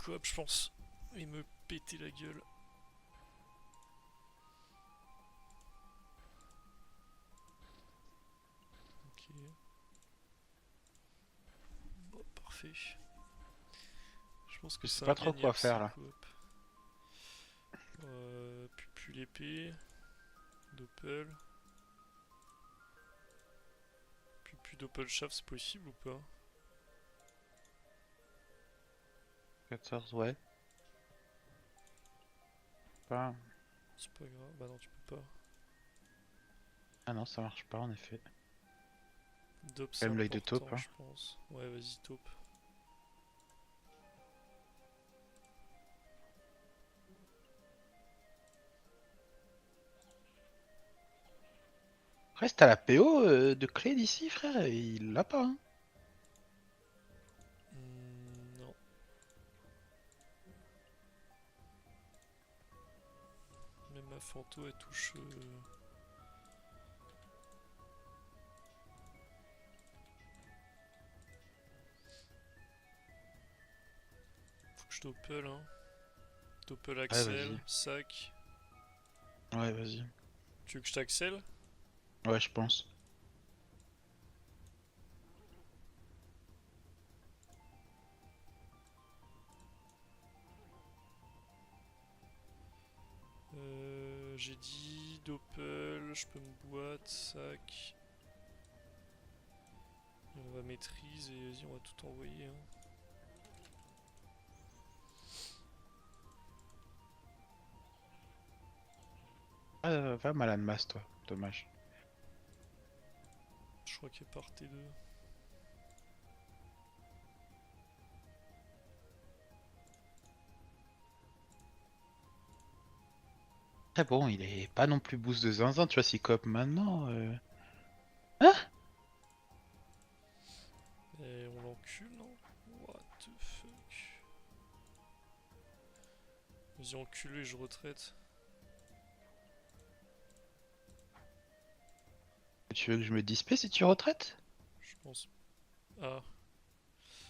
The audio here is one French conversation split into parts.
coop, je pense. Et me péter la gueule. Ok. Bon, parfait. Je pense que Je sais c'est pas trop quoi ingagnable ce faire là. coop. Plus l'épée. Doppel. Plus doppel shaft, c'est possible ou pas? 14, ouais. Pas... C'est pas grave. Bah non, tu peux pas. Ah non, ça marche pas en effet. Dop, Quand c'est même l'œil de important, taupe, hein. je pense. Ouais, vas-y, taupe. Reste à la PO de clé d'ici, frère. Il l'a pas, hein. Non. Même ma Fanto, elle touche. Faut que je doppel, hein. Doppel Ouais, Axel, vas-y. sac. Ouais, vas-y. Tu veux que je t'axel? Ouais, je pense. J'ai dit doppel, je peux me boîte, sac. Et on va maîtrise et vas-y, on va tout envoyer, hein. Ah, va mal à masse, toi. Dommage. Je crois qu'elle part T2. Très bon, il est pas non plus boost de zinzin, tu vois, s'il coop maintenant. Hein? Et on l'encule, non? What the fuck? Vas-y, enculé, je retraite. Tu veux que je me dispe si tu retraites? Je pense. Ah,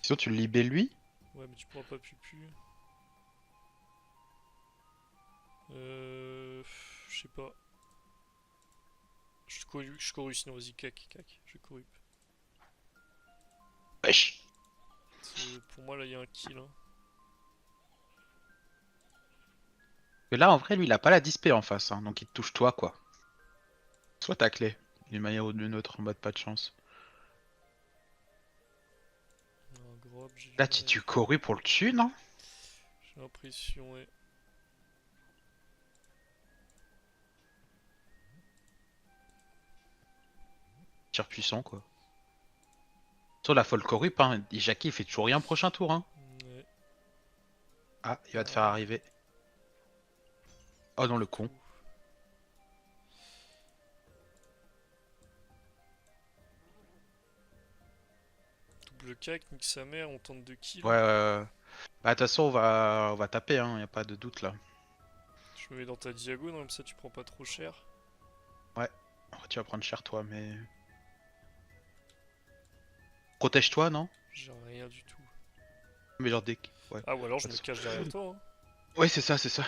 Sinon, tu le libères lui? ouais, mais tu pourras pas pupu. Je sais pas. Je cours sinon, vas-y, cac, cac. Je cours. Wesh! Pour moi, là, il y a un kill, hein. Mais là, en vrai, lui, il a pas la dispé en face, hein, donc il te touche toi, quoi. Soit ta clé, d'une manière ou d'une autre, en mode pas de chance. Un gros, j'ai du Là, mal à tu croire. courus pour le dessus, non? J'ai l'impression, ouais. Tir puissant, quoi. Sur la folle corrup, hein, Jackie, il fait toujours rien prochain tour, hein. Ouais. Ah, il va te faire Ah, arriver. Oh pas non, du le con. tout. Double cac, nique sa mère, on tente de kill, Ouais, hein. bah, de toute façon, on va taper, hein, y a pas de doute, là. Je me mets dans ta diagonale, comme ça tu prends pas trop cher. Ouais, tu vas prendre cher, toi, mais... Protège-toi, non? J'ai rien du tout. Mais genre dès que... Ouais. Ah, ou alors je Pas de me sou- cache derrière toi, hein. Ouais, c'est ça, c'est ça.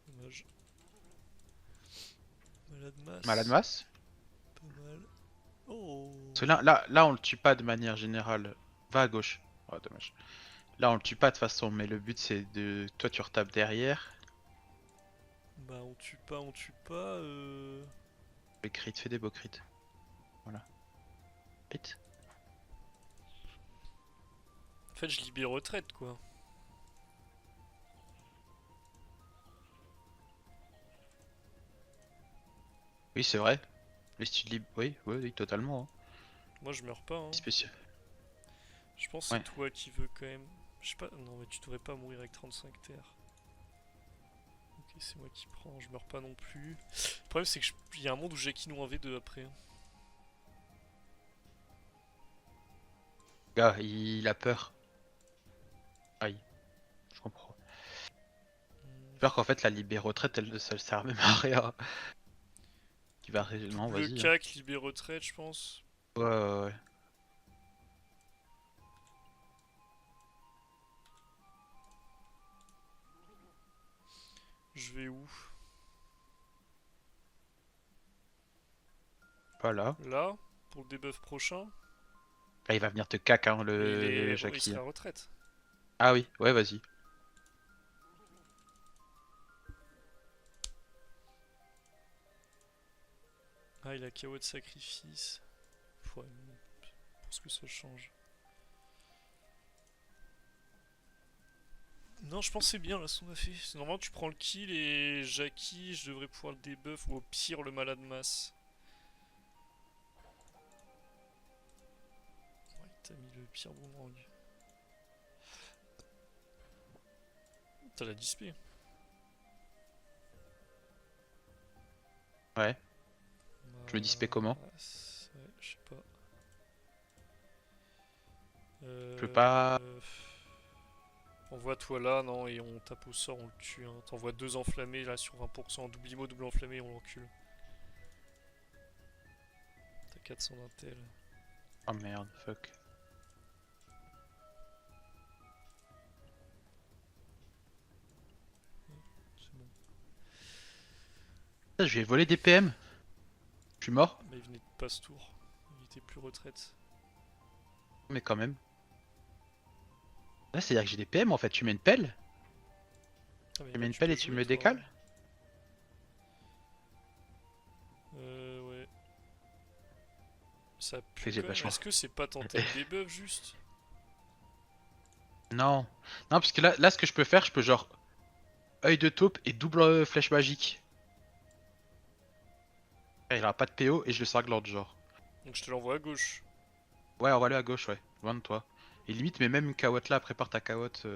Dommage. Malade Malade masse. masse. Pas mal. Oh. Parce que là, on le tue pas de manière générale. Va à gauche. Oh, dommage. Là, on le tue pas de toute façon, mais le but c'est de... Toi, tu retapes derrière. Bah on tue pas. Fais crit, fais des beaux crits. Voilà. Crit. En fait je libère retraite quoi. Oui, c'est vrai. Les styles libres. Oui, oui, oui, totalement, hein. Moi je meurs pas, hein. Spécial. Je pense que c'est Ouais. toi qui veux quand même. Je sais pas. Non mais tu devrais pas mourir avec 35 terres. Ok, c'est moi qui prends, je meurs pas non plus. Le problème c'est que il y a un monde où j'ai Kinou en V2 après. Gars, il a peur. Aïe, je comprends. Peur qu'en fait la libé retraite, ça le sert même à rien. Qui va... Non, Double vas-y, hein. cac, libère retraite je pense. Ouais, ouais, ouais. vais où? Pas là. Là? Pour le debuff prochain? Là, il va venir te cac, hein, Mais le il Jackie. serait à retraite. Ah oui, ouais, vas-y. Ah, il a KO de sacrifice. Ouais, je pense que ça change. Non, je pense que c'est bien là ce qu'on a fait. Normalement, tu prends le kill et Jackie, je devrais pouvoir le debuff ou au pire le malade masse. Ouais, t'as mis le pire boomerang. T'as la dispé. Ouais. Je me dispais comment? Ouais, je sais pas. Je peux pas. Envoie-toi là, non, et on tape au sort, on le tue. Hein. T'envoies 2 enflammés là sur 20%, double IMO, double enflammé, on l'encule. T'as 400 d'intel. Oh merde, fuck. C'est bon. Ah, je lui ai volé des PM. Je suis mort, Mais il venait de passe tour. Il était plus retraite. mais quand même. Là, c'est-à-dire que j'ai des PM en fait. Tu mets une pelle? Ah, mais Tu là mets une tu pelle peux et tu jouer me toi. décales? Ouais. Ça C'est pue que j'ai quand pas de même. chance. Est-ce que c'est pas tenter le debuff juste? Non. Non, parce que là, ce que je peux faire, je peux genre œil de taupe et double flèche magique. Et il aura pas de PO et je le cinglante genre. Donc je te l'envoie à gauche. Ouais, on va aller à gauche, ouais. Loin de toi. Et limite, mais même une carotte là, prépare ta carotte.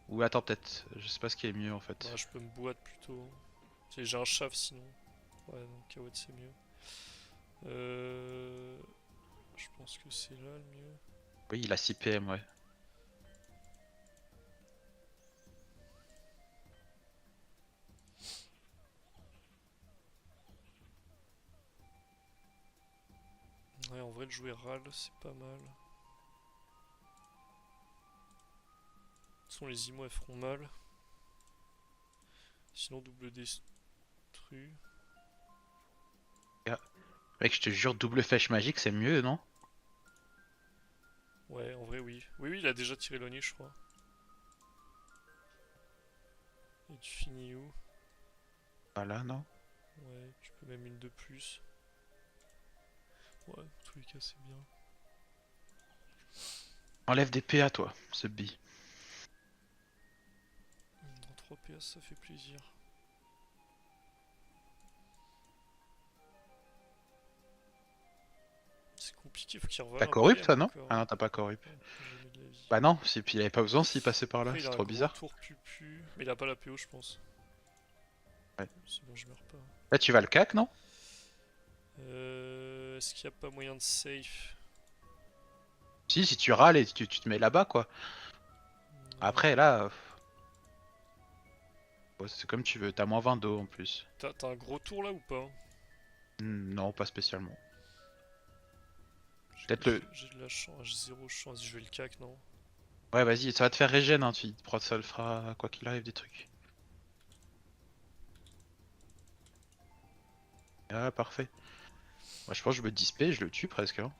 Ou attends, peut-être. Je sais pas ce qui est mieux en Bah, fait. je peux me boîte plutôt. J'ai un chaf sinon. Ouais, non, Kawad c'est mieux. Euh... Je pense que c'est là le mieux. Oui, il a 6 PM, ouais. Ouais, en vrai, de jouer Ral, c'est pas mal. De toute façon, les IMO elles feront mal. Sinon, double destru. Mec, je te jure, double flèche magique, c'est mieux, non? Ouais, en vrai, oui. Oui, oui, il a déjà tiré l'Oni, je crois. Et tu finis où? Voilà, non? Ouais, tu peux même une de plus. Ouais, dans tous les cas, c'est bien. Enlève des PA, toi, ce bi. Dans 3 PS, ça fait plaisir. C'est compliqué, faut qu'il revole T'as un corrupt, PM toi, non? encore. Ah non, t'as pas corrupt. Ouais, jamais de la vie. Bah non, puis il avait pas besoin s'il passait par là, Après, il c'est a un trop gros bizarre. tour pupu. Mais il a pas la PO, je pense. Ouais. C'est bon, je meurs pas. Là, tu vas le cac, non? Est-ce qu'il n'y a pas moyen de safe? Si tu râles et tu te mets là-bas, quoi. Après, Ouais. là, ouais, c'est comme tu veux, t'as moins 20 d'eau en plus. T'as un gros tour là ou pas? Non, pas spécialement. Peut-être le... J'ai de la chance, j'ai zéro chance. Je vais le cac, non? Ouais, vas-y, ça va te faire régène, hein, tu prends ça le fera quoi qu'il arrive des trucs. Ah, parfait. Moi, je pense que je me dispé, je le tue presque, hein.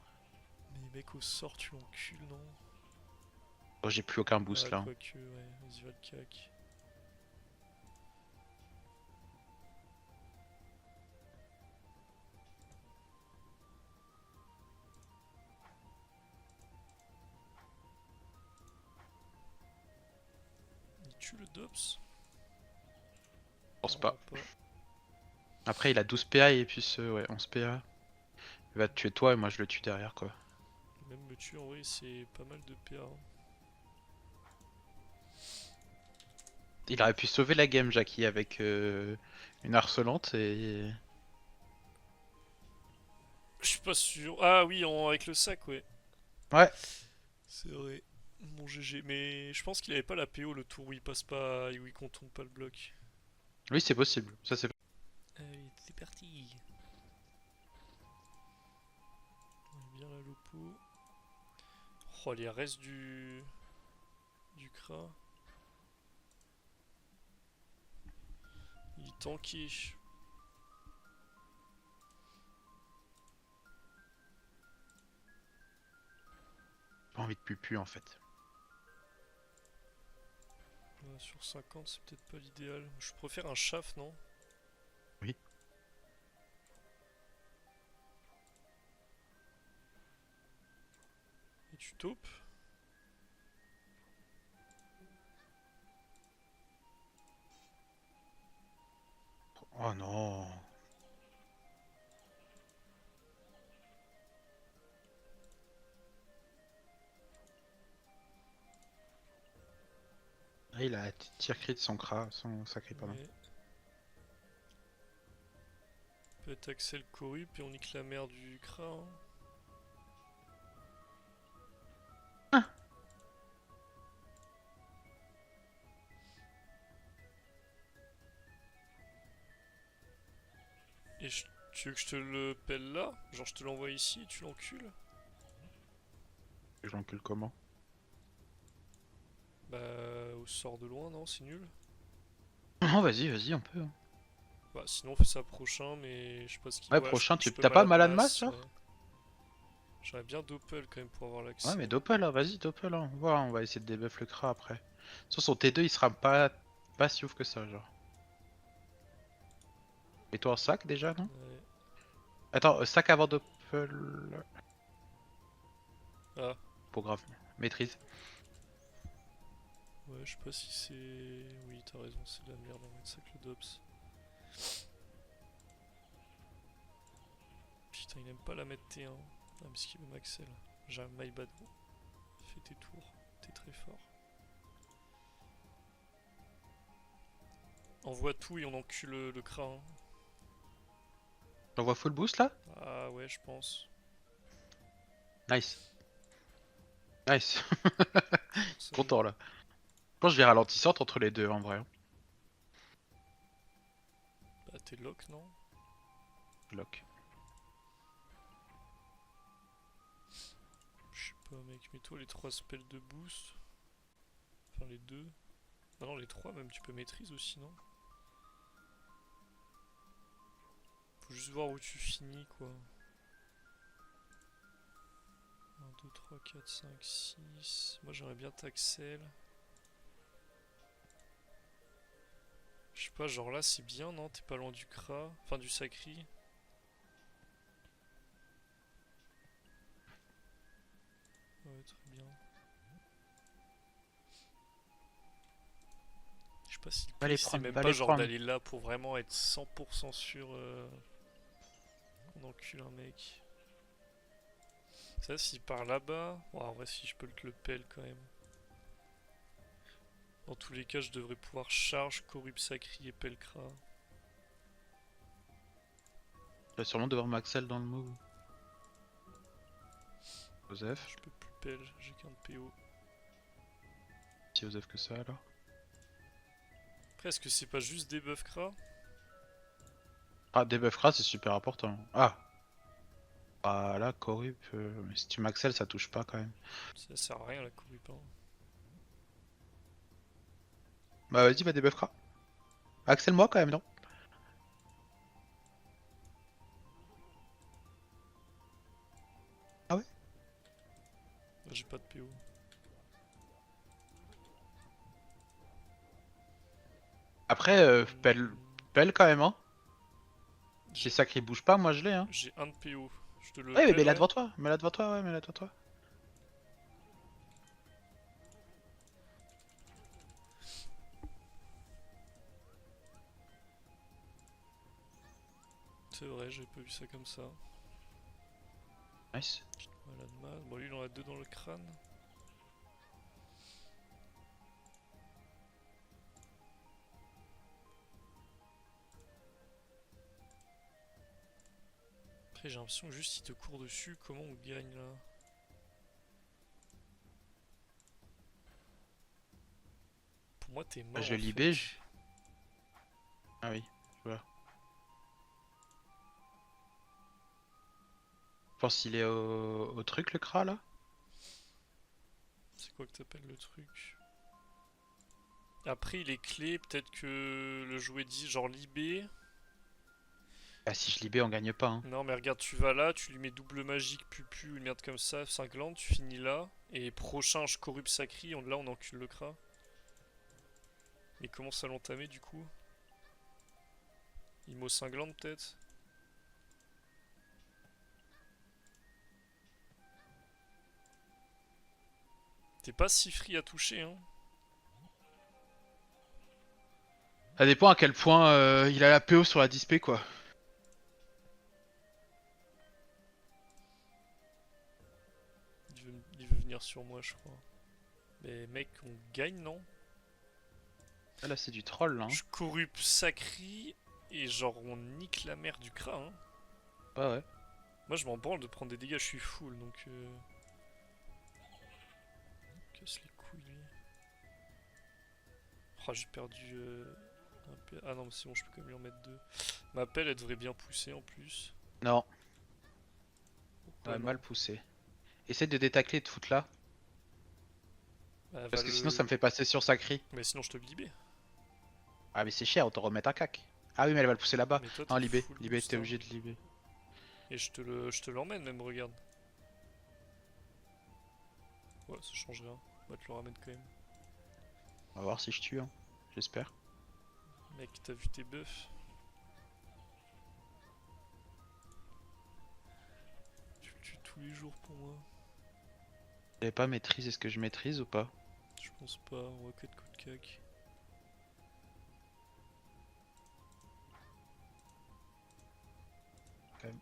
Mais mec, au sort, tu l'encules, non? Bon, j'ai plus aucun boost Ah, là, hein. quoique, ouais, vas-y, va le cac. Il tue le Dops? Je pense Non, pas. pas. Après, il a 12 PA et puis ouais, 11 PA. Il va te tuer toi et moi je le tue derrière, quoi. Même me tuer, en vrai, c'est pas mal de PA. Hein. Il aurait pu sauver la game, Jackie, avec une harcelante et... Je suis pas sûr. Ah oui, avec le sac, ouais. Ouais, C'est vrai. Bon GG. Mais je pense qu'il avait pas la PO le tour où il passe pas et où il contourne pas le bloc. oui, c'est possible. Ça, c'est... Allez, c'est parti. On est bien la lopo. Oh, les restes du CRA. tanké. Pas envie de pupu en fait. Sur 50, c'est peut-être pas l'idéal. Je préfère un chaf, non? Oui. Et tu taupes? Oh non. Ah, il a tir crit de son cra, son sacré pardon. Ouais. Peut-être Axel corrupt et on nique la mère du Kra. Hein. Ah. Et tu veux que je te le pèle là? Genre je te l'envoie ici et tu l'encules? Je l'encule comment? Bah au sort de loin, non? C'est nul. Non, vas-y, vas-y, on peut. Bah sinon on fait ça prochain, mais je sais pas ce qu'il... Ouais, Ouais, prochain, je tu peux t'as pas malade malade masse, masse ouais. genre? J'aurais bien Doppel quand même pour avoir Ouais, l'accès. mais Doppel, là, vas-y, Doppel, hein. Voilà, on va essayer de debuff le cra après. Sur son T2, il sera pas si ouf que ça, genre. Et toi en sac déjà, non? Ouais. Attends, sac avant Doppel. Ah, Pas grave, maîtrise. ouais, je sais pas si c'est... Oui, t'as raison, c'est de la merde en mettre ça que le Dops. Putain, il aime pas la mettre T1. Ah, mais ce qu'il veut Maxel. J'ai un my bad. Fais tes tours, t'es très fort. Envoie tout et on encule le Kra. Hein. J'envoie full boost là? Ah ouais, je pense. Nice. Nice. Ça, Content là. Je pense que je vais ralentissante entre les deux en vrai. Bah t'es lock, non? Lock. Je sais pas, mec. Mets-toi les 3 spells de boost. Enfin, les 2. Ah non, les 3 même, tu peux maîtriser aussi, non? Faut juste voir où tu finis, quoi. 1, 2, 3, 4, 5, 6. Moi, j'aimerais bien t'Axel. Je sais pas, genre là, c'est bien, non? T'es pas loin du Kra. Enfin, du Sacri. Ouais, très bien. Je sais pas si le Va play les c'est prendre, même va pas les genre prendre. d'aller là pour vraiment être 100% sûr qu'on encule un mec. Ça, s'il part là-bas. Bon, en vrai, si je peux te le pelle quand même. Dans tous les cas, je devrais pouvoir charge, corrupt, sacri et pelcra. Tu vas sûrement devoir Maxel dans le move. Joseph. Je peux plus pelle, j'ai qu'un de PO. Si Joseph que ça alors. Après, est-ce que c'est pas juste des buffs Kra? Ah, debuff cra c'est super important. Ah. Ah là, corrup. Mais si tu Maxel, ça touche pas quand même. Ça sert à rien la corrupt. Hein. Bah vas-y, va debuff cra. Axel moi quand même, non? Ah ouais? J'ai pas de PO. Après, pelle, pelle quand même, hein. Si J'ai Sacré bouge pas, moi je l'ai, hein. j'ai un de PO. Je te le Ouais, mais pelle, mets-la ouais. devant toi. Mets-la devant toi, ouais, mets-la devant toi. C'est vrai, j'avais pas vu ça comme ça. Nice. Malade mal. Bon, lui, il en a deux dans le crâne. Après, j'ai l'impression que juste il te court dessus. Comment on gagne là? Pour moi, t'es mort Je en le libé. fait. Ah oui, je vois. Je pense qu'il est au truc le cra là. C'est quoi que t'appelles le truc? Après, il est clé, peut-être que le jouet dit genre libé. Ah, si je libère, on gagne pas. Hein. Non, mais regarde, tu vas là, tu lui mets double magique, pupu ou une merde comme ça, cinglante, tu finis là. Et prochain, je corrupte sacri, là on encule le crat. Mais comment ça l'entamer du coup? Imo cinglante peut-être? T'es pas si free à toucher, hein. Ça dépend à quel point il a la PO sur la disp quoi. Il veut venir sur moi, je crois. Mais mec, on gagne, non? Ah, là c'est du troll là. Hein. Je corrupte sacri et genre on nique la mère du crat, hein. Ouais ouais. Moi je m'en branle de prendre des dégâts, je suis full donc. Casse les couilles lui. Oh, j'ai perdu. Ah non, mais c'est bon, je peux quand même lui en mettre deux. Ma pelle elle devrait bien pousser en plus. Non, Pourquoi ouais, non? mal poussé. Essaye de détacler et de foutre là. Bah, Parce va que sinon ça me le. fait passer sur Sacri. Mais sinon je te le libé. Ah mais c'est cher, on te remet un cac. Ah oui mais elle va le pousser là-bas. Mais toi Non t'es Libé, full Libé boost, t'es hein. obligé de Libé. Et je te l'emmène même, regarde. Ouais, ça change rien. On va te le ramène quand même. On va voir si je tue, hein. J'espère. Mec, t'as vu tes buffs? Tu le tues tous les jours pour moi. J'avais pas maîtrise, est-ce que je maîtrise ou pas? Je pense pas, on va que de coups de cac. Quand même.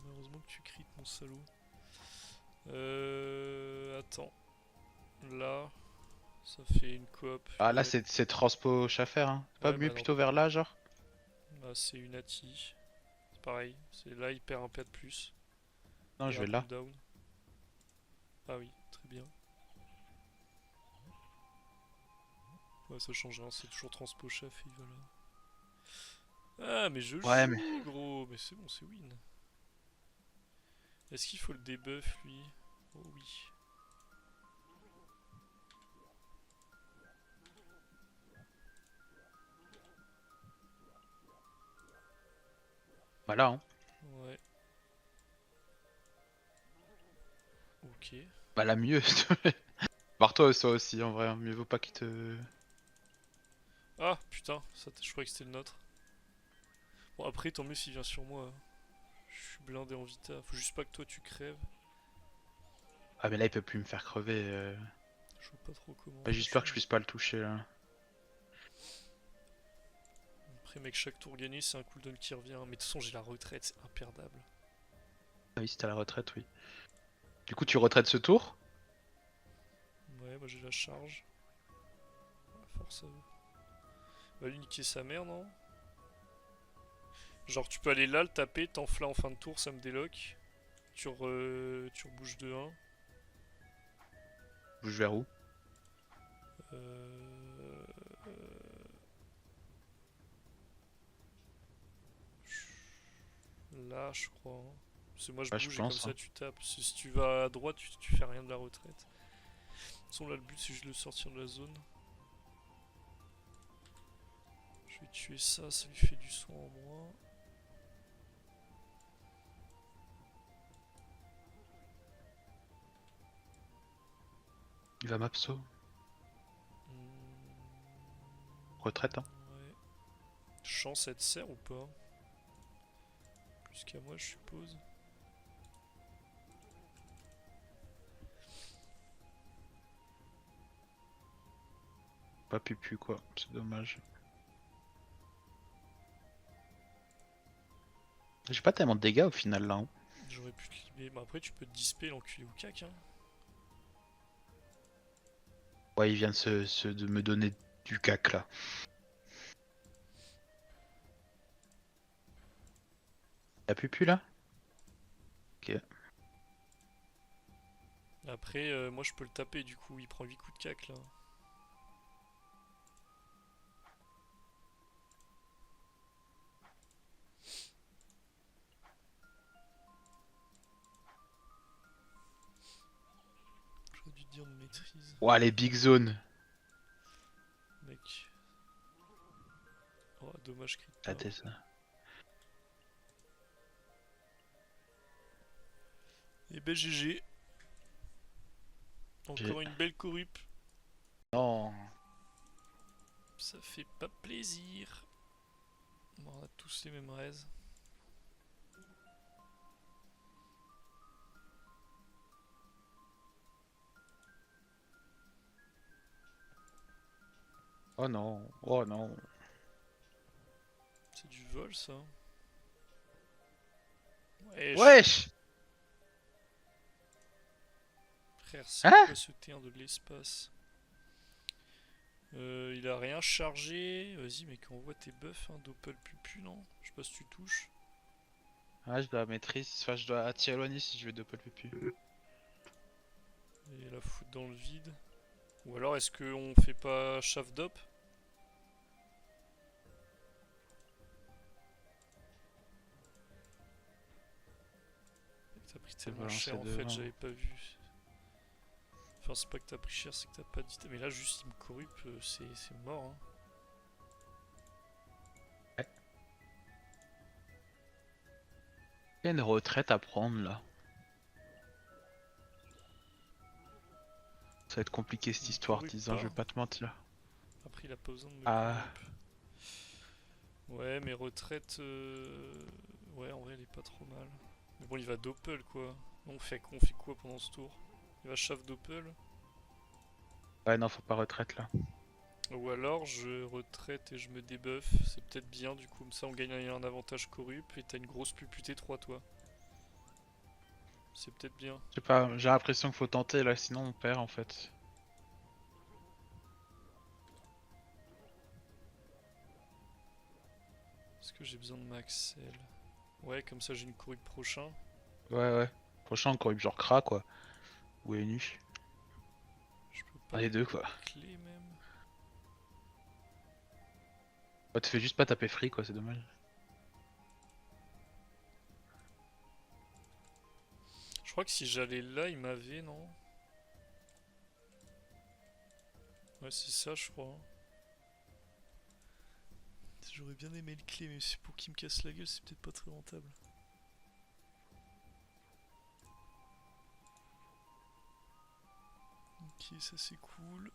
Heureusement que tu crites mon salaud. Attends. Là, ça fait une coop. Ah là Ouais, c'est transpo Schaffer, hein. C'est pas ouais, mieux bah non. plutôt vers là genre? Là, c'est une ATI. C'est pareil. C'est là, il perd un P de plus. Non Et je un vais là. cooldown. Ah oui, très bien. Ouais, ça change rien. C'est toujours transpo chef et il va là. Ah, mais je Ouais mais... joue, gros. Mais c'est bon, c'est win. Est-ce qu'il faut le debuff, lui? Oh oui. Bah là, hein. Ouais. Ok. Bah la mieux. Barre-toi ça aussi en vrai, hein. Mieux vaut pas qu'il te... Ah, putain. Je croyais que c'était le nôtre. Bon, après, tant mieux s'il vient sur moi. Je suis blindé en vita. Faut juste pas que toi, tu crèves. Ah mais là il peut plus me faire crever. Je vois pas trop comment Bah, on peut j'espère que je faire. puisse pas le toucher là. Après, mec, chaque tour gagné, c'est un cooldown qui revient. Mais de toute façon, j'ai la retraite, c'est imperdable. Ah oui, c'était à la retraite, oui. Du coup, tu retraites ce tour? Ouais, moi j'ai la charge. Ah, force à eux. Va lui niquer sa mère, non? Genre, tu peux aller là, le taper, t'enflas en fin de tour, ça me déloque. Tu rebouges de 1. Bouge vers où? Euh... Là, je crois, hein. Parce que moi je Ouais, je bouge et comme pense. ça Hein. tu tapes. Parce que si tu vas à droite, tu fais rien de la retraite. De toute façon, là, le but c'est juste de le sortir de la zone. Je vais tuer ça, ça lui fait du soin en moins. Il va m'abso. Retraite, hein. Ouais. Chance, elle te sert ou pas? Plus qu'à moi, je suppose. Pas pupu quoi, c'est dommage. J'ai pas tellement de dégâts au final là. Hein. J'aurais pu te libérer. Mais après, tu peux te disper l'enculé ou cac, hein. Ouais, il vient de me donner du cac là. T'as pupu là? Ok. Après, moi je peux le taper, du coup, il prend 8 coups de cac là. J'aurais dû te dire de maîtrise. Ouah, les big zones. Mec. Oh, dommage, crit La pas. tête. Et ben GG. Encore une belle corrup. Non. Ça fait pas plaisir. Bon, on a tous les mêmes raises. Oh non. Oh non. C'est du vol ça. Wesh. Wesh. Frère, c'est Hein? quoi ce terrain de l'espace? Il a rien chargé. Vas-y mec, envoie tes buffs, hein, Doppel pupu, non? Je sais pas si tu touches. Ah, je dois maîtrise. Enfin, je dois attirer éloigner si je veux Doppel Pupu. Et la foutre dans le vide. Ou alors est-ce qu'on fait pas chaff d'op? T'as pris tellement balancer cher en devant. fait, j'avais pas vu. Enfin, c'est pas que t'as pris cher, c'est que t'as pas dit. Mais là, juste il me corrupe, c'est mort. Hein. Ouais. Il y a une retraite à prendre là. Ça va être compliqué cette Il me histoire, corrupe 10 ans, pas. je vais pas te mentir. Après, il a pas besoin de me Ah, corrup. Ouais, mes retraites. Ouais, en vrai, elle est pas trop mal. Mais bon, il va doppel quoi. On fait quoi pendant ce tour? Il va chaff doppel? ouais, non, faut pas retraite là. Ou alors je retraite et je me débuff, c'est peut-être bien du coup, comme ça on gagne un avantage corrup et t'as une grosse pupute 3 toi. C'est peut-être bien. Je sais pas, j'ai l'impression qu'il faut tenter là, sinon on perd en fait. Est-ce que j'ai besoin de Maxel? Ouais, comme ça j'ai une corrup prochain. Ouais, ouais. Prochain, encore une genre Kra quoi. Ou Enu. Je peux Un pas des deux quoi. clé même. Bah, te fais juste pas taper free quoi, c'est dommage. Je crois que si j'allais là, il m'avait, non? Ouais, c'est ça, je crois. J'aurais bien aimé le clé, mais c'est pour qu'il me casse la gueule, c'est peut-être pas très rentable. Ok, ça c'est cool.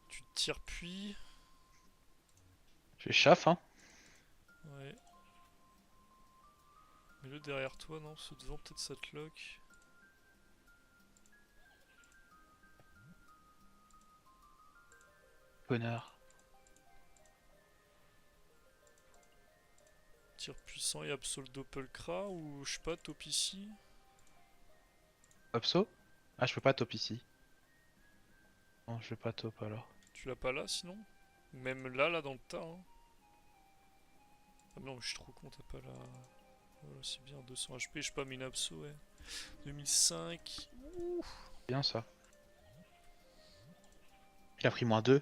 Tu te tires puis. Je fais chaff hein. Ouais. Mets-le derrière toi, non? Ce devant, peut-être ça te lock. Connard. Tir puissant et absol doppelkra ou je sais pas, top ici. Hopso? Ah, je peux pas top ici. Non, je vais pas top alors. Tu l'as pas là sinon? Même là, là dans le tas. Hein. Ah non, mais je suis trop con, t'as pas la. Voilà, c'est bien, 200 HP, je sais pas, mais une abso, ouais. 2005. Ouh. Bien ça. Il a pris -2.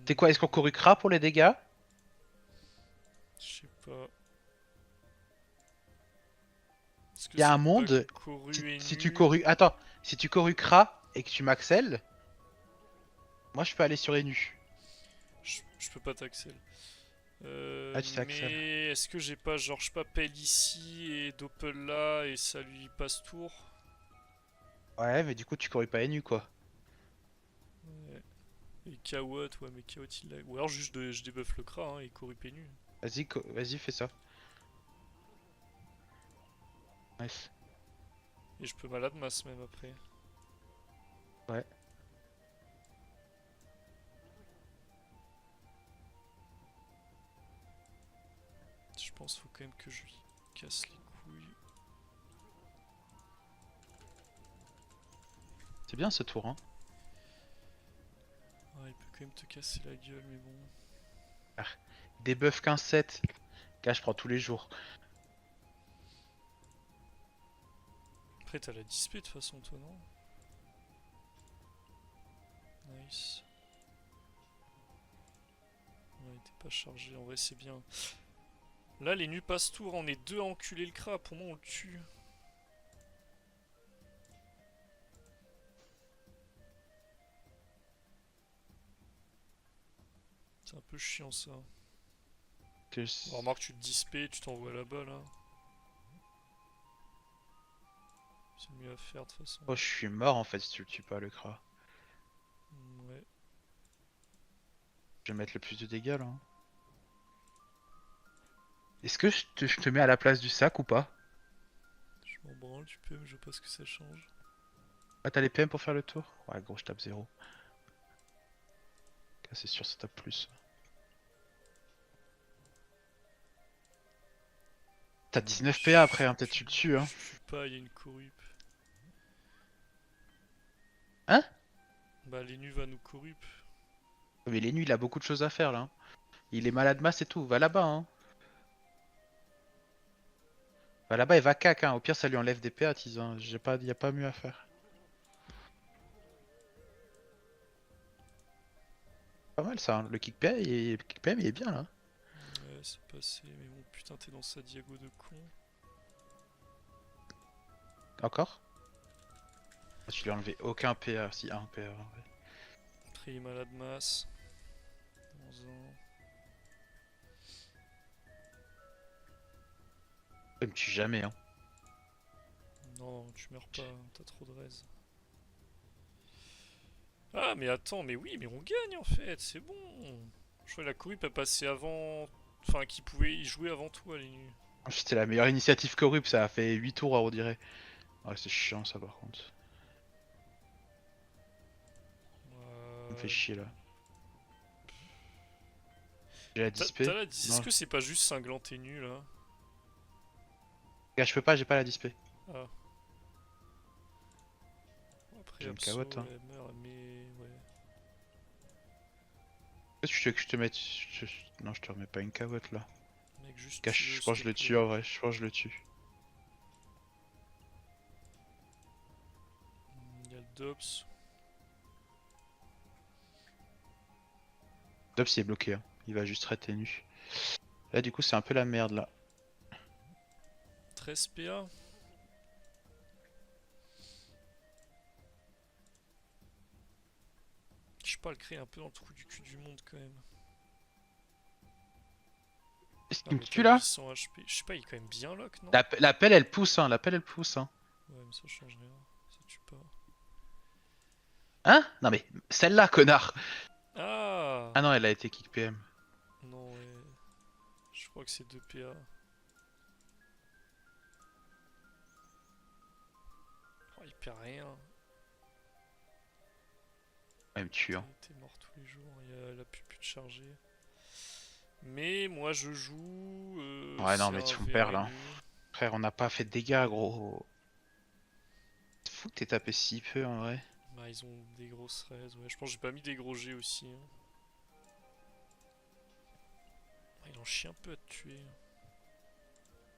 C'est Hmm, quoi, est-ce qu'on couru Kra pour les dégâts? je sais pas. Est-ce que Il y a c'est un pas monde. Koru et Si tu nu? couru. Attends, si tu couru Kra et que tu maxelles, moi je peux aller sur Enu. Je peux pas t'axel. Ah, tu t'axelles. Mais est-ce que j'ai pas, genre, je sais pas, pelle ici et doppel là et ça lui passe tour? Ouais, mais du coup tu cours pas Enu quoi. Ouais. Et Kawot, ouais, mais Kawot il l'a. Ou alors juste je débuff le Kra hein, et Koru nu. Vas-y, vas-y, fais ça. Nice. Et je peux malade masse même après. Ouais. Je pense qu'il faut quand même que je lui casse les couilles. C'est bien ce tour, hein. Ouais, il peut quand même te casser la gueule, mais bon. Ah, debuff 15-7. Gars, je prends tous les jours. Après, t'as la disp de toute façon, toi, non? Nice. Ouais, t'es pas chargé, en vrai, c'est bien. Là, les nus passent tour, on est deux à enculer le Kra, pour moi, on le tue. C'est un peu chiant ça. Que Bon, remarque, tu te dispais, tu t'envoies là-bas là. C'est mieux à faire de toute façon. Oh, je suis mort en fait si tu le tues pas, le Kra. Ouais. Je vais mettre le plus de dégâts là. Est-ce que je te mets à la place du sac ou pas? Je m'en branle, tu peux, mais je veux pas ce que ça change. Ah, t'as les PM pour faire le tour? Ouais, gros, je tape 0. C'est sûr, ça tape plus. T'as 19 PA après, hein, peut-être tu le tues, Je hein. suis pas, il y a une corrup. Hein? Bah, les nus va nous corrup. Mais les nuits, il a beaucoup de choses à faire là, hein. Il est malade masse et tout, va là-bas, hein. Va là-bas et va cac, hein. Au pire, ça lui enlève des PA, Tizan. Y a pas mieux à faire. Pas mal ça, hein. Le kick PM, il est bien là. Ouais, c'est passé, mais bon, putain, t'es dans sa diago de con. Encore? Tu lui as enlevé aucun PA, si un PA. En vrai. Après, il est malade masse. Dans un... Il me tue jamais, hein. Non, tu meurs pas, t'as trop de raise. Ah, mais attends, mais oui, mais on gagne en fait, c'est bon. Je crois que la corrup a passé avant. Enfin, qui pouvait y jouer avant toi, les nus. C'était la meilleure initiative corrupt, ça a fait 8 tours, on dirait. Ouais, c'est chiant ça par contre. Ça me fait chier là. J'ai la T'as dispé. la dis. Est-ce Non, que c'est pas juste cinglant tes nus là? gars, je peux pas, j'ai pas la dispé. Ah. Après, J'ai une Abso, carotte, hein. elle meurt, mais ouais. Est-ce que tu veux que je te mette. Non, je te remets pas une carotte là. Mec, juste Gars, tue-le, je s'il pense que te je le plaît. tue en vrai, je pense que je le tue. Il y a le Dops. Dops il est bloqué, hein. Il va juste rester nu. Là, du coup, c'est un peu la merde là. 13 PA. Je sais pas, le créer un peu dans le trou du cul du monde quand même. Est-ce Ah, qu'il me mais tue t'as là? 800 HP. Je sais pas, il est quand même bien lock, non? La pelle elle pousse, hein. La pelle elle pousse, hein. Ouais, mais ça change rien. Ça tue pas. Hein? Non mais celle-là, connard! Ah! Ah non, elle a été kick PM. Non, ouais. Je crois que c'est 2 PA. Oh, il perd rien. Elle me tue, hein. T'es mort tous les jours. Elle a plus de charger. Mais moi je joue. Ouais, non, C'est mais un tu me V1 perds et là. nu. Frère, on n'a pas fait de dégâts, gros. C'est fou que t'aies tapé si peu en vrai. Bah, ils ont des grosses raises. Ouais, je pense que j'ai pas mis des gros G aussi. Hein. Ah, il en chie un peu à te tuer.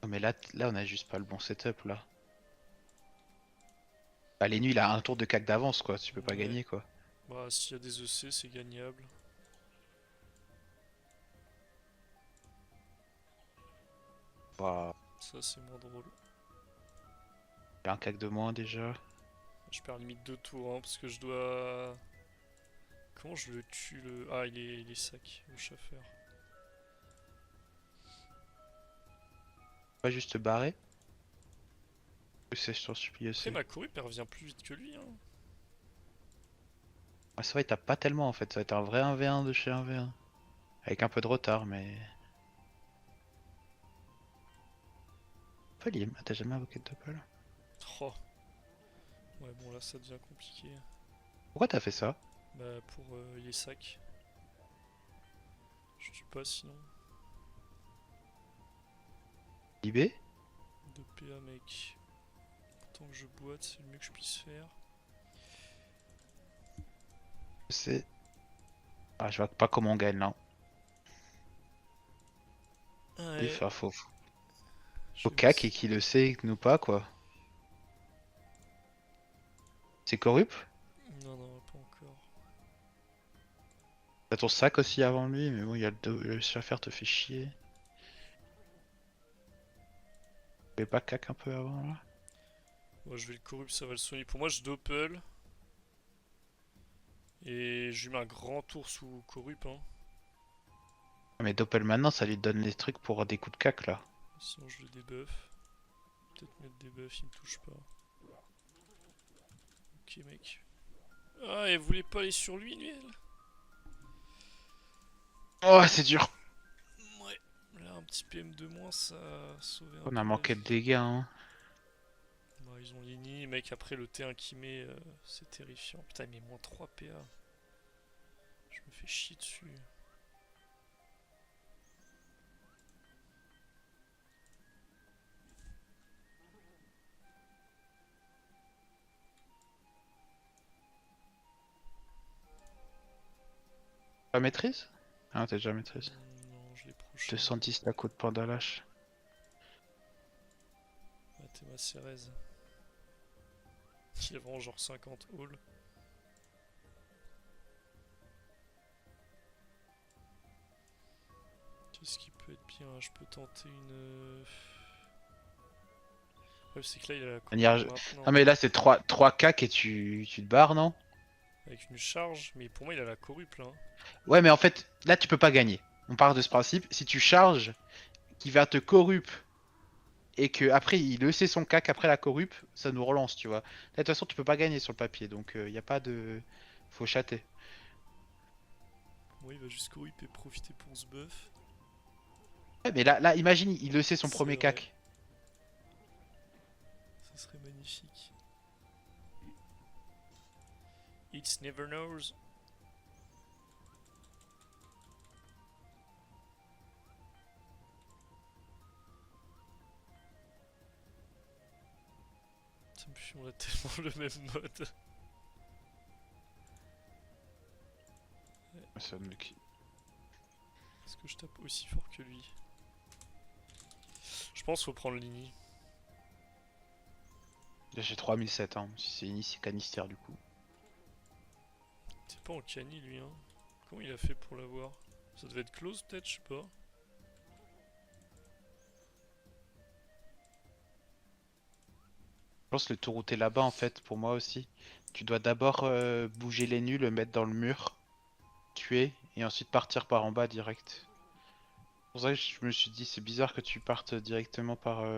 Oh, mais là, on a juste pas le bon setup là. Bah, les nuits, il a un tour de cac d'avance quoi. Tu peux pas Ouais. gagner quoi. Bah, s'il y a des EC, c'est gagnable. Bah, Ça, c'est moins drôle. il a un cac de moins déjà. Je perds limite 2 tours hein, parce que je dois. Comment je le tue le. Ah, il est sac, le chauffeur. Pas juste te barrer. C'est je t'en supplie Après, aussi. ma corrup, elle revient plus vite que lui. Hein. Ah, c'est vrai, il tape pas tellement en fait. Ça va être un vrai 1v1 de chez 1v1. Avec un peu de retard, mais. Folie, t'as jamais invoqué de Topple? Oh. Ouais, bon, là, ça devient compliqué. Pourquoi t'as fait ça? Bah, pour les sacs. Je tue pas sinon. IB? 2 PA, mec. Tant que je boite, c'est le mieux que je puisse faire. C'est. Ah, je vois pas comment on gagne là. Il Ouais, faut je vais cac et qui le sait et que nous pas quoi. C'est corrupt? Non, non, pas encore. T'as ton sac aussi avant lui, mais bon, il y a le chauffeur te fait chier. Tu fais pas cac un peu avant là? Moi, je vais le corrupt, ça va le soigner. Pour moi, je doppel. Et je lui mets un grand tour sous corrupt. Hein. Mais Doppel maintenant, ça lui donne les trucs pour des coups de cac là. Sinon je le débuff. Peut-être mettre des buffs, il me touche pas. Ok mec. Ah, elle voulait pas aller sur lui, elle. Oh, c'est dur. Ouais. Là, un petit PM de moins, ça a sauvé un On a peu la manqué de vie. dégâts, hein. Bah, ils ont Lini, mec, après le T1 qui met, c'est terrifiant. Putain, il met moins 3 PA. Je me fais chier dessus. La maîtrise? Ah, t'as déjà maîtrise. Non, je l'ai prochain. 210 la côte Pandalache. Ah, t'es ma Cérèse. Il a vraiment genre 50 all. Qu'est-ce qui peut être bien? Je peux tenter une. Ouais, c'est que là, il a la Manière... commande maintenant. Non, mais là, c'est 3 cac et tu te barres, non? Avec une charge, mais pour moi, il a la corrupe là. Ouais, mais en fait, là, tu peux pas gagner. On part de ce principe. Si tu charges, qui va te corrup et que après il le sait son cac après la corrup, ça nous relance, tu vois. Là, de toute façon, tu peux pas gagner sur le papier, donc il y a pas de. Faut chatter. Moi, il va juste corrupe et profiter pour ce buff. Ouais, mais là, imagine, il le sait son C'est premier vrai. cac. Ça serait magnifique. It's never knows. Ça me fuit, on a tellement le même mode. C'est unlucky. Est-ce que je tape aussi fort que lui? Je pense qu'il faut prendre Lini. Là, j'ai 3007, hein. Si c'est Ini, c'est canister du coup. C'est pas en cani lui, hein. Comment il a fait pour l'avoir? Ça devait être close peut-être, je sais pas. Je pense que le tour où t'es là-bas, en fait, pour moi aussi. Tu dois d'abord bouger les nuls, le mettre dans le mur, tuer, et ensuite partir par en bas direct. C'est pour ça que je me suis dit, c'est bizarre que tu partes directement par. Attends,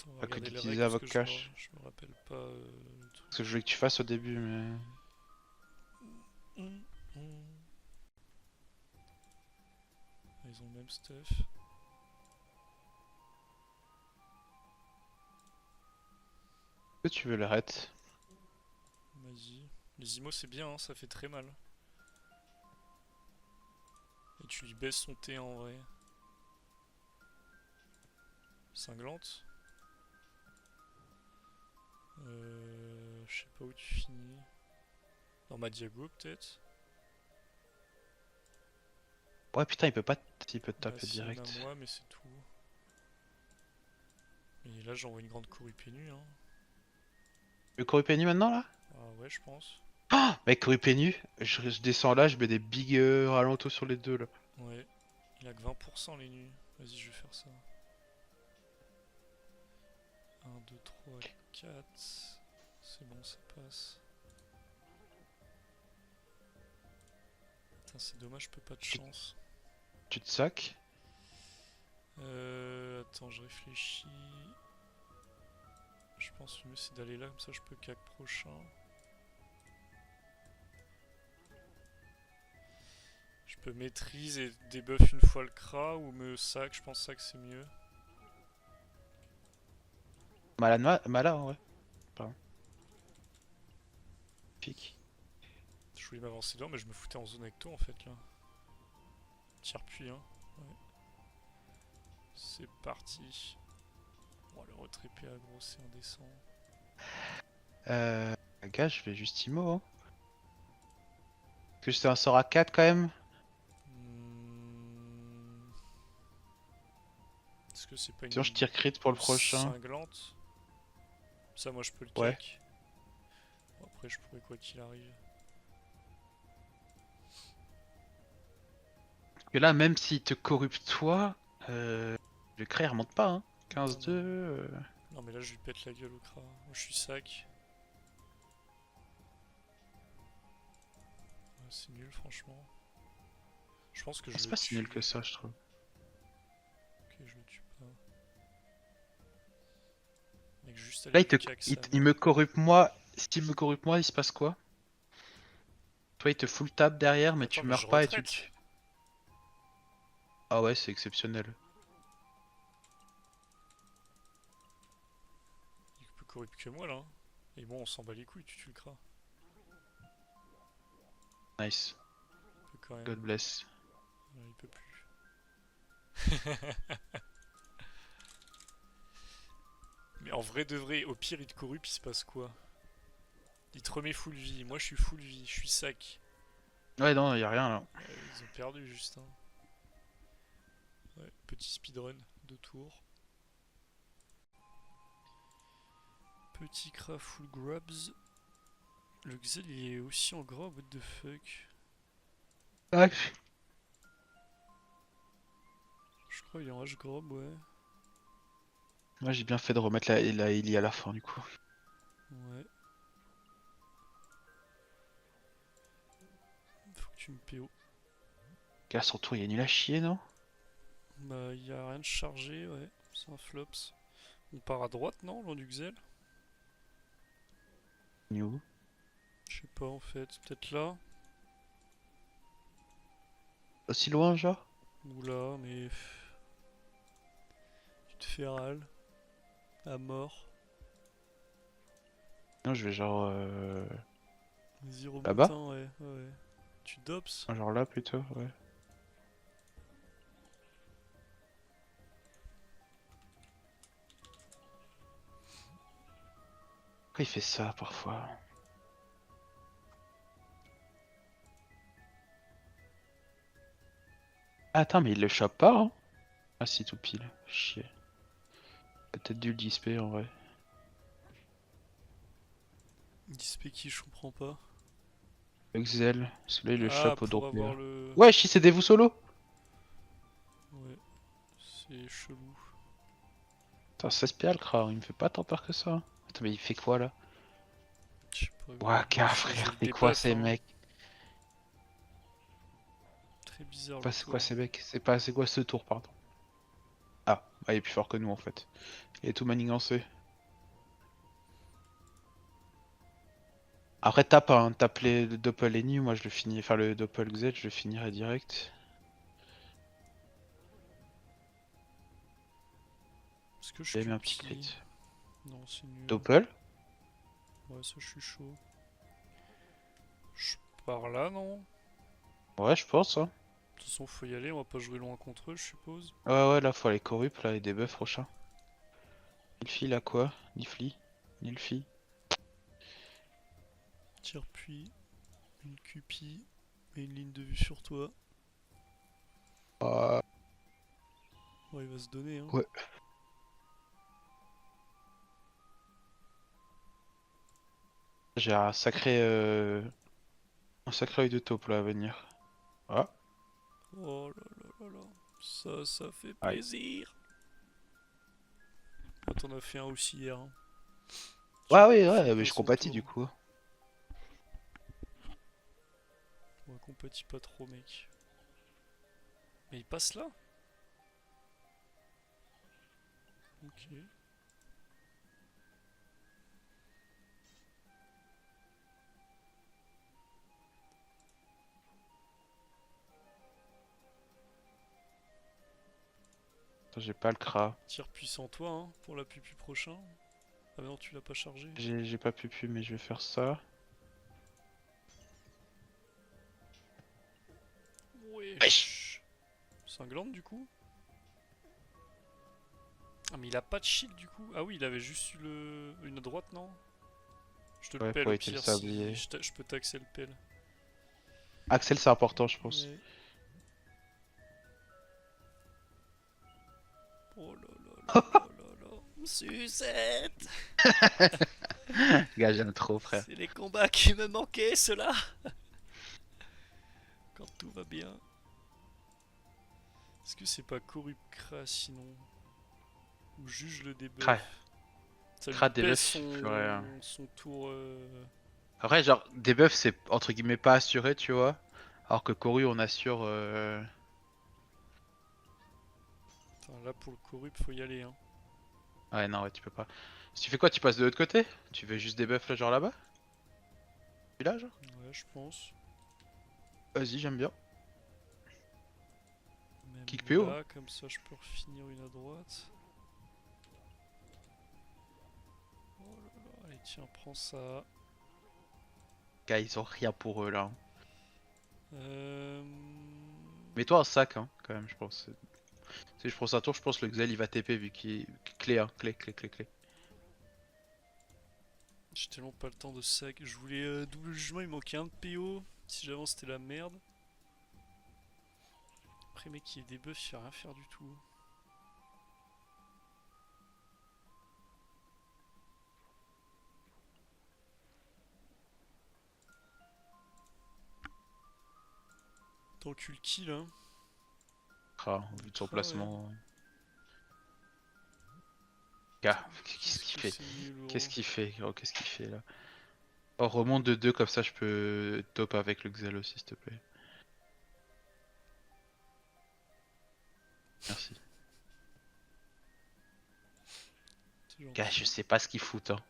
on va Que regarder les d'utiliser règles parce que Avocash. je me rappelle pas le Ce que truc. je voulais que tu fasses au début, mais. Hum, hum. Ils ont le même stuff. Que tu veux l'arrête? Vas-y. Les IMO c'est bien, hein, ça fait très mal. Et tu lui baisses son T en vrai. Cinglante. Je sais pas où tu finis. Dans ma Diago peut-être. Ouais, putain, il peut pas. Il peut te Bah taper si, il y en a direct. moi, mais c'est tout. Et là j'envoie une grande corrupénue, hein. Le Corupenu maintenant là? Ah ouais, je pense. Ah mec, Corupenu, je descends là, je mets des big ralentos sur les deux là. Ouais. Il a que 20% les nus. Vas-y, je vais faire ça. 1, 2, 3, 4. C'est bon, ça passe. Putain, c'est dommage, je peux pas de chance. Tu te sacs? Attends, je réfléchis. Je pense que le mieux c'est d'aller là, comme ça je peux cac prochain. Je peux maîtrise et debuff une fois le cra ou me sac, je pense ça que c'est mieux. Mala, ouais. Pardon. Pique. Je voulais m'avancer dedans, mais je me foutais en zone avec toi en fait là. Tire puis, hein. Ouais. C'est parti. Bon, le retrait PA gros, c'est indécent. Gars, je vais juste IMO, hein. Est-ce que c'est un sort à 4 quand même? Hmm. Est-ce que c'est pas Sinon, une, je tire crit pour le une prochain. cinglante? Ça, moi je peux le Ouais. cac. Bon, après, je pourrais quoi qu'il arrive. Et là, même s'il te corrupte toi, le cray remonte pas, hein. Non, 15-2. non. Non, mais là, je lui pète la gueule au cra. Moi, je suis sac. Ouais, c'est nul, franchement. Je pense que je C'est le pas si nul tue. que ça, je trouve. Ok, je le tue pas. Mec, juste Là, aller lui cac sa il mère. me corrupte moi. S'il me corrupte moi, il se passe quoi? Toi, il te full tap derrière, mais Attends, tu mais je meurs pas et tu le retraite. tues. Ah ouais, c'est exceptionnel. Il peut corrupt que moi là, hein. Et bon, on s'en bat les couilles, tu tues le cras. Nice. Il peut quand même. God bless. Il peut plus. Mais en vrai de vrai, au pire, il te corrupte, il se passe quoi? Il te remet full vie. Moi, je suis full vie, je suis sac. Ouais, non, y a rien là. Ils ont perdu juste, hein. Ouais, petit speedrun, 2 tours. Petit craft full grabs. Le Xel il est aussi en grab, what the fuck. Ouais. Je crois qu'il est en H grab, ouais. Moi, j'ai bien fait de remettre la Ellie à la fin, du coup. Ouais. Faut que tu me PO. Là, son tour, il est nul à chier, non? Bah, y a rien de chargé, ouais. C'est un flops. On part à droite, non, loin du Xel? New. Je sais pas en fait, peut-être là. Aussi loin, genre? Ou là, mais. Tu te fais râle. À mort. Non, je vais genre... Vas-y, Là-bas? remontant, ouais, ouais. Tu dops? Genre là, plutôt, ouais. Pourquoi il fait ça, parfois? Ah, attends, mais il le chope pas, hein? Ah si, tout pile. Chier. Peut-être dû le disper, en vrai. Disp qui, je comprends pas. Exel, celui-là, il le Ah, chope au pour Doppler. avoir le. Ouais, si c'est des vous solo! Ouais, c'est chelou. Attends, ça se le crâne, il me fait pas tant peur que ça. Attends, mais il fait quoi, là? Je sais pas, gros. Il a Waka, changé frère, le c'est quoi debuff, ces hein. mecs? Très bizarre le Pas c'est quoi tour. ces mecs? C'est quoi ce tour, pardon? Ah, il est plus fort que nous, en fait. Il est tout manigancé. Après, tape le Doppel Enu, moi je le finis, enfin le Doppel Z, je le finirai direct. Est-ce que je J'ai mis un petit cupie? crit. Non, c'est nul. Doppel? Ouais, ça, je suis chaud. Je pars là, non? De Ouais, je pense, hein. toute façon, faut y aller, on va pas jouer loin contre eux, je suppose. Ouais, là, faut aller corrupt, là, et des buffs prochains. Nilfi, là, quoi? Nifli? Nilfi? Tire puis, une cupie et une ligne de vue sur toi. Ah, Ouais, il va se donner, hein. ouais. J'ai un sacré œil de taupe, là, à venir. Ah, Oh là là là là. Ça fait aïe. plaisir. Ah, t'en as fait un aussi hier, hein. Ouais, Tiens, ouais, fais ouais, mais bien je son compatis, tour. du coup. Ouais, compatis pas trop, mec. Mais il passe là? Ok. Attends, j'ai pas le cra. Tire puissant toi, hein, pour la pupu prochain. Ah mais non, tu l'as pas chargé. J'ai pas pu, mais je vais faire ça. Wesh. Wesh. Cinglante du coup? Ah mais il a pas de shield du coup. Ah oui, il avait juste eu une à droite, non? Je te le Ouais, pèle pour au éviter le pire si sablier. je peux taxer le pèle. Axel, c'est important, je pense. Ouais. Oh là là là là là là. Sucette. Gars, j'aime trop, frère. C'est les combats qui me manquaient, ceux-là. Quand tout va bien. Est-ce que c'est pas Corrupcra sinon? Ou juge le Cra, debuff? Ça lui Cra pèse debuff, il ferait un- son tour. Après, genre, debuff, c'est entre guillemets pas assuré, tu vois. Alors que Koru, on assure. Attends, là pour le corrupt, faut y aller. Hein. Ouais, non, ouais, tu peux pas. Si tu fais quoi, tu passes de l'autre côté? Tu veux juste des buffs là, genre là-bas? Là, genre? Ouais, je pense. Vas-y, j'aime bien. Kick Même PO, hein. là, comme ça, je peux refinir une à droite. Oh là là, allez, tiens, prends ça. Gars, ils ont rien pour eux là, hein. Euh... Mets-toi un sac, hein, quand même, je pense. Si je prends un tour, je pense que le Xel il va TP vu qu'il est clé, hein, clé. J'ai tellement pas le temps de sac. Je voulais double jugement, il manquait un de PO. Si j'avance, c'était la merde. Après, mec, il y a des buffs, il fait rien faire du tout. Tant que le kill, hein. Ah, au vu de son Ah ouais. placement. Gars, qu'est-ce Qu'est-ce qu'il que fait? c'est nul, Qu'est-ce gros. qu'il fait, gros? Qu'est-ce qu'il fait là? Oh, remonte de 2 comme ça, je peux top avec le Xel aussi, s'il te plaît. Merci. C'est Gars, gentil. je sais pas ce qu'ils foutent, hein.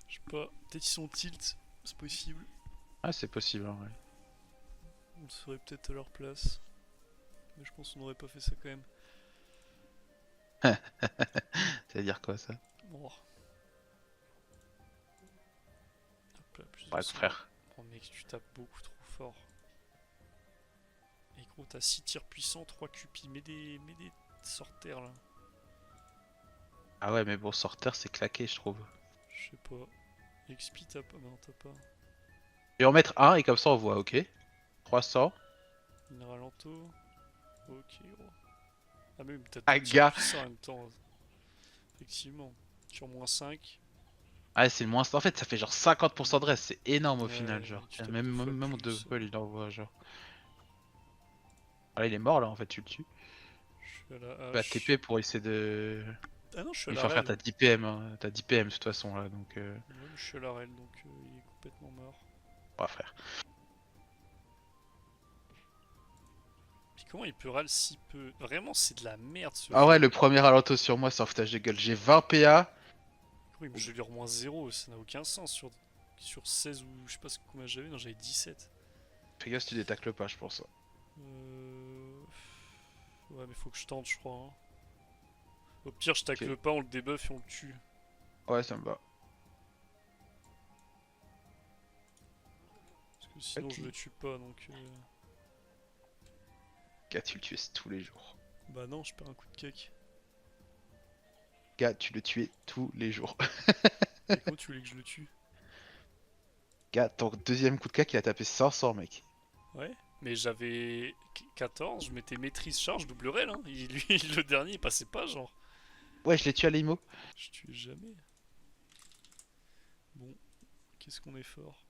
Je sais pas, peut-être ils sont tilt, c'est possible. Ah, c'est possible, hein, ouais. On serait peut-être à leur place. Mais je pense qu'on n'aurait pas fait ça quand même. C'est-à-dire quoi ça? Bon. Hop là, plus de Bref, 100. frère. Oh mec, tu tapes beaucoup trop fort. Et gros, t'as 6 tirs puissants, 3 cupis. Mets des sorters là. Ah ouais, mais bon, sortir, c'est claqué, je trouve. Je sais pas. XP t'as pas. Bah non, t'as pas. Je vais en mettre un et comme ça on voit, ok? 300. Mineral Anto. Ok, gros. Ah, mais t'as Ah, 2 tirs gars! puissants en même temps. Effectivement. Sur moins 5. Ah, c'est le moins. En fait, ça fait genre 50% de reste, c'est énorme au final, Ouais, genre. tu tapes Même, 2 fois même mon plus. double, il envoie, genre. Ah, là, il est mort là, en fait, tu le tues. Je suis à la Bah, hache. TP pour essayer de. Ah non, je suis à Il la faut faire rel. ta 10 PM, hein. T'as 10 PM de toute façon là, donc. Ouais, mais je suis à la rel donc il est complètement mort. Ouais, frère. Puis comment il peut râler si peu? Vraiment, c'est de la merde ce Ah jeu. ouais, le premier ralento sur moi, c'est un foutage de gueule. J'ai 20 PA. Oui, mais je lui moins 0, ça n'a aucun sens. Sur 16 ou je sais pas combien j'avais, non, j'avais 17. Fais gaffe si tu détacles pas, je pense. Euh... Ouais, mais faut que je tente, je crois. Hein. Au pire, je Ok. tacle pas, on le débuff et on le tue. Ouais, ça me va. Parce que sinon, Ok. je le tue pas donc. Gars, tu le tues tous les jours. Bah non, je perds un coup de cake. Gars, tu le tues tous les jours. Et comment tu voulais que je le tue? Gars, ton deuxième coup de cac, il a tapé 500, mec. Ouais, mais j'avais 14, je mettais maîtrise charge, double rail. Hein. Lui, le dernier, il passait pas, genre. Ouais, je l'ai tué à l'IMO. Je tue jamais. Bon, qu'est-ce qu'on est fort.